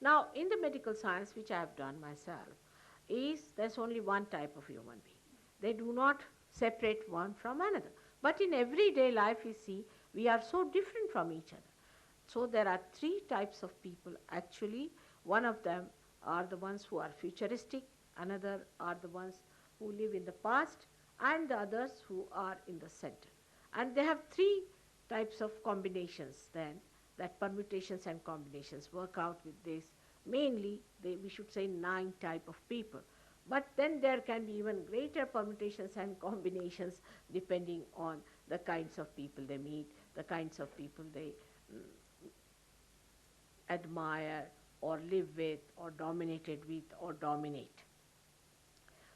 Now, in the medical science, which I have done myself, is there's only one type of human being. They do not separate one from another. But in everyday life, you see, we are so different from each other. So there are three types of people actually. One of them are the ones who are futuristic, another are the ones who live in the past, and the others who are in the center. And they have three types of combinations then, that permutations and combinations work out with this. Mainly, we should say 9 type of people. But then there can be even greater permutations and combinations depending on the kinds of people they meet, the kinds of people they admire or live with or dominated with or dominate.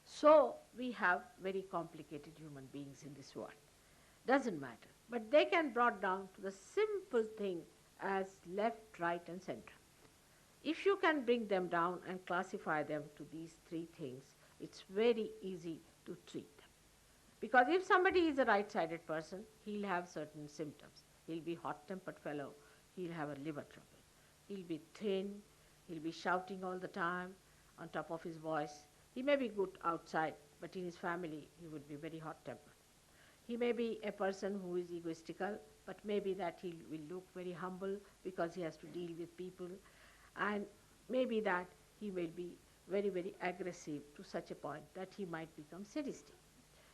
So we have very complicated human beings in this world. Doesn't matter. But they can brought down to the simple thing as left, right and center. If you can bring them down and classify them to these three things, it's very easy to treat them. Because if somebody is a right-sided person, he'll have certain symptoms. He'll be hot-tempered fellow, he'll have a liver trouble. He'll be thin, he'll be shouting all the time on top of his voice. He may be good outside, but in his family he would be very hot-tempered. He may be a person who is egoistical, but maybe that he will look very humble because he has to deal with people, and maybe that he will be very, very aggressive to such a point that he might become sadistic.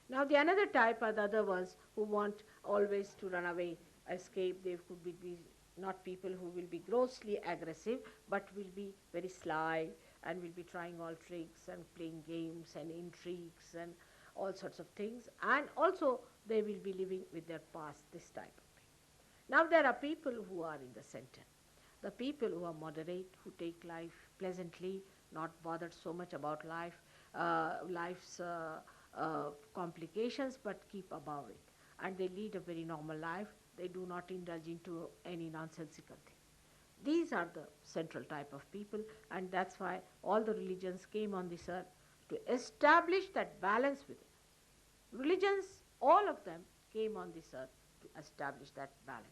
Now the another type are the other ones who want always to run away, escape. They could be not people who will be grossly aggressive, but will be very sly and will be trying all tricks and playing games and intrigues and all sorts of things. And also they will be living with their past, this type of thing. Now there are people who are in the center. The people who are moderate, who take life pleasantly, not bothered so much about life's complications, but keep above it. And they lead a very normal life. They do not indulge into any nonsensical thing. These are the central type of people, and that's why all the religions came on this earth to establish that balance within. Religions, all of them, came on this earth to establish that balance.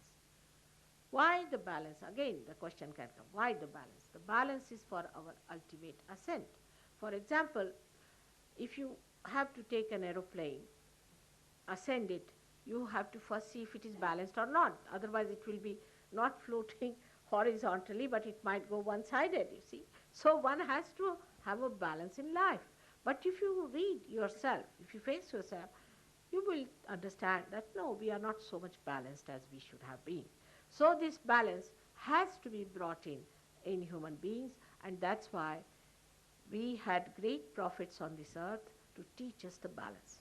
Why the balance? Again, the question can come. Why the balance? The balance is for our ultimate ascent. For example, if you have to take an aeroplane, ascend it, you have to first see if it is balanced or not. Otherwise, it will be not floating horizontally, but it might go one-sided, you see. So one has to have a balance in life. But if you read yourself, if you face yourself, you will understand that no, we are not so much balanced as we should have been. So this balance has to be brought in human beings, and that's why we had great prophets on this earth to teach us the balance.